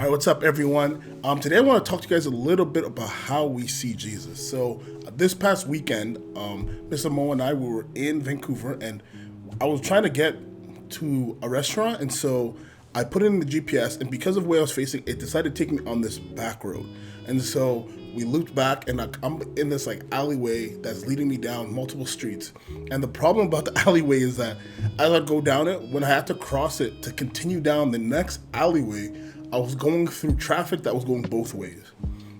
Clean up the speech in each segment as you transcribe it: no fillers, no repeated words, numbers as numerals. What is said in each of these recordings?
All right, what's up, everyone? Today I want to talk to you guys a little bit about how we see Jesus. So, this past weekend, Mr. Mo and I were in Vancouver, and I was trying to get to a restaurant, and so I put it in the GPS, and because of where I was facing, it decided to take me on this back road. And so we looped back, and I'm in this like alleyway that's leading me down multiple streets. And the problem about the alleyway is that as I go down it, when I had to cross it to continue down the next alleyway, I was going through traffic that was going both ways.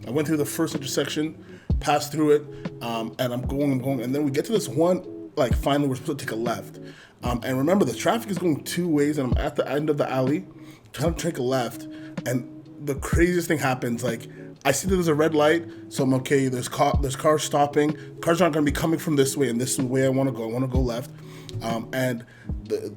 I went through the first intersection, passed through it, and I'm going, and then we get to this one, like finally we're supposed to take a left. And remember, the traffic is going two ways, and I'm at the end of the alley, trying to take a left, and the craziest thing happens. Like, I see that there's a red light, so I'm okay. There's cars stopping. Cars aren't going to be coming from this way, and this is the way I want to go. I want to go left, and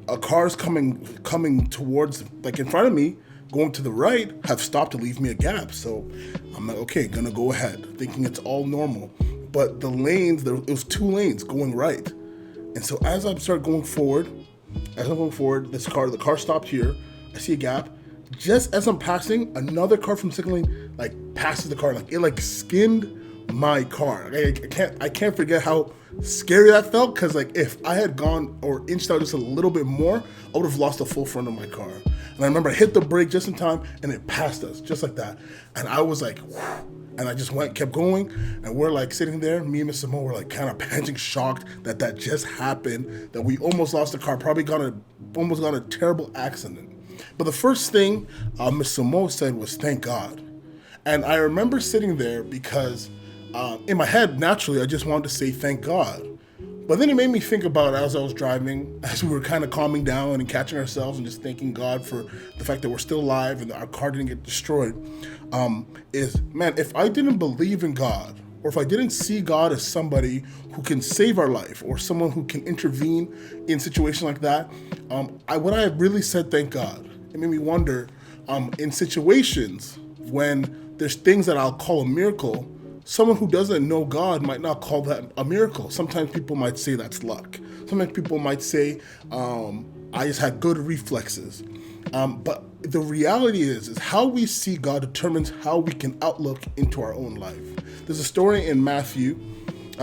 a car's coming towards, like in front of me, going to the right, have stopped to leave me a gap. So I'm like, okay, gonna go ahead, thinking it's all normal. But the lanes, it was two lanes going right. And so as I start going forward, the car stopped here. I see a gap. Just as I'm passing, another car from second lane like passes the car. Like it like skinned my car. I can't forget how scary that felt, because like if I had gone or inched out just a little bit more, I would have lost the full front of my car. And I remember I hit the brake just in time, and it passed us just like that. And I was like, whew, and I just kept going, and we're like sitting there, me and Mr. Mo were like kind of panicking, shocked that just happened, that we almost lost the car, almost got a terrible accident. But the first thing Mr. Mo said was, thank God. And I remember sitting there because in my head, naturally, I just wanted to say thank God. But then it made me think about, as I was driving, as we were kind of calming down and catching ourselves and just thanking God for the fact that we're still alive and that our car didn't get destroyed, man, if I didn't believe in God, or if I didn't see God as somebody who can save our life or someone who can intervene in situations like that, would I have really said thank God? It made me wonder, in situations when there's things that I'll call a miracle, someone who doesn't know God might not call that a miracle. Sometimes people might say that's luck. Sometimes people might say, I just had good reflexes. But the reality is how we see God determines how we can outlook into our own life. There's a story in Matthew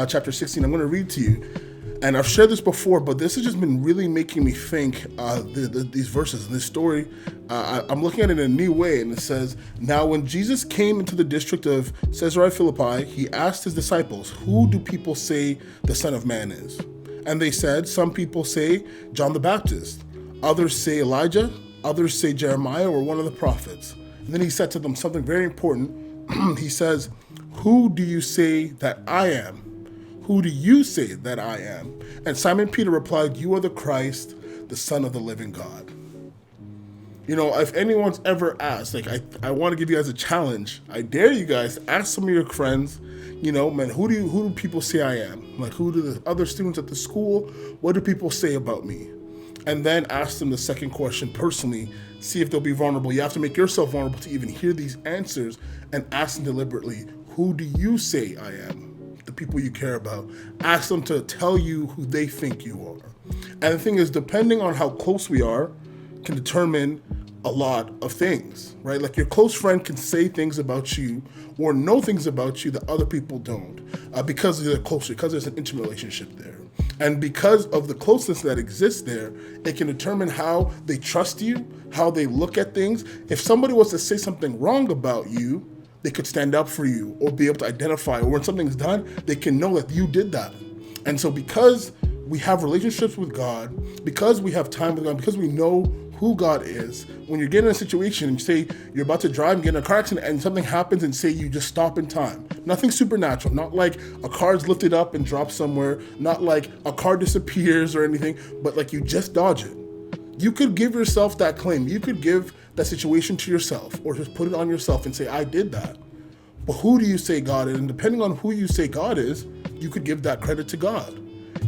chapter 16. I'm going to read to you. And I've shared this before, but this has just been really making me think, these verses, this story. I'm looking at it in a new way, and it says, now when Jesus came into the district of Caesarea Philippi, he asked his disciples, who do people say the Son of Man is? And they said, some people say John the Baptist, others say Elijah, others say Jeremiah or one of the prophets. And then he said to them something very important. He says, who do you say that I am? Who do you say that I am? And Simon Peter replied, you are the Christ, the Son of the living God. You know, if anyone's ever asked, like I want to give you guys a challenge. I dare you guys to ask some of your friends, you know, man, who do people say I am? Like, who do the other students at the school, what do people say about me? And then ask them the second question personally, see if they'll be vulnerable. You have to make yourself vulnerable to even hear these answers, and ask them deliberately, who do you say I am? The people you care about. Ask them to tell you who they think you are. And the thing is, depending on how close we are, can determine a lot of things, right? Like your close friend can say things about you or know things about you that other people don't, because they're closer, because there's an intimate relationship there. And because of the closeness that exists there, it can determine how they trust you, how they look at things. If somebody was to say something wrong about you, they could stand up for you or be able to identify, or when something's done, they can know that you did that. And so because we have relationships with God, because we have time with God, because we know who God is, when you're getting in a situation and say you're about to drive and get in a car accident and something happens and say you just stop in time. Nothing supernatural, not like a car's lifted up and dropped somewhere, not like a car disappears or anything, but like you just dodge it. You could give yourself that claim. You could give that situation to yourself, or just put it on yourself and say, I did that. But who do you say God is? And depending on who you say God is, you could give that credit to God.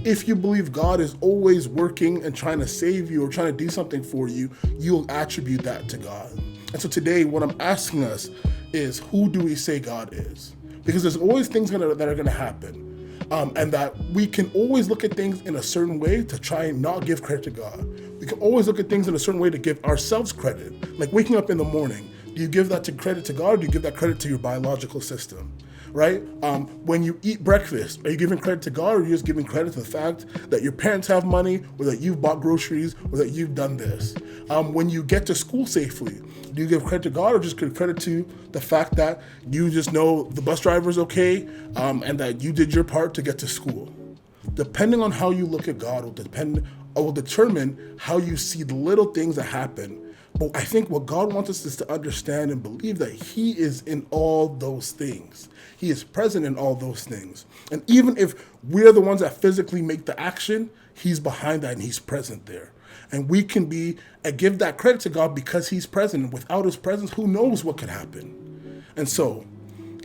If you believe God is always working and trying to save you or trying to do something for you, you'll attribute that to God. And so today, what I'm asking us is, who do we say God is? Because there's always things that are going to happen. And that we can always look at things in a certain way to try and not give credit to God. We can always look at things in a certain way to give ourselves credit. Like waking up in the morning, Do you give that to credit to God, or do you give that credit to your biological system? Right? When you eat breakfast, are you giving credit to God, or are you just giving credit to the fact that your parents have money, or that you've bought groceries, or that you've done this? When you get to school safely, do you give credit to God, or just give credit to the fact that you just know the bus driver is okay, and that you did your part to get to school? Depending on how you look at God will determine how you see the little things that happen. But I think what God wants us is to understand and believe that He is in all those things. He is present in all those things. And even if we're the ones that physically make the action, He's behind that and He's present there. And we can give that credit to God because He's present. And without His presence, who knows what could happen? And so,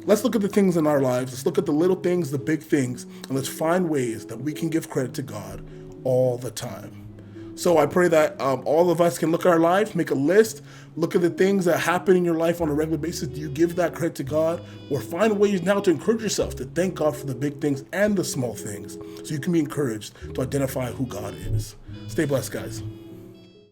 let's look at the things in our lives. Let's look at the little things, the big things, and let's find ways that we can give credit to God all the time. So I pray that all of us can look at our lives, make a list, look at the things that happen in your life on a regular basis. Do you give that credit to God? Or find ways now to encourage yourself to thank God for the big things and the small things so you can be encouraged to identify who God is. Stay blessed, guys.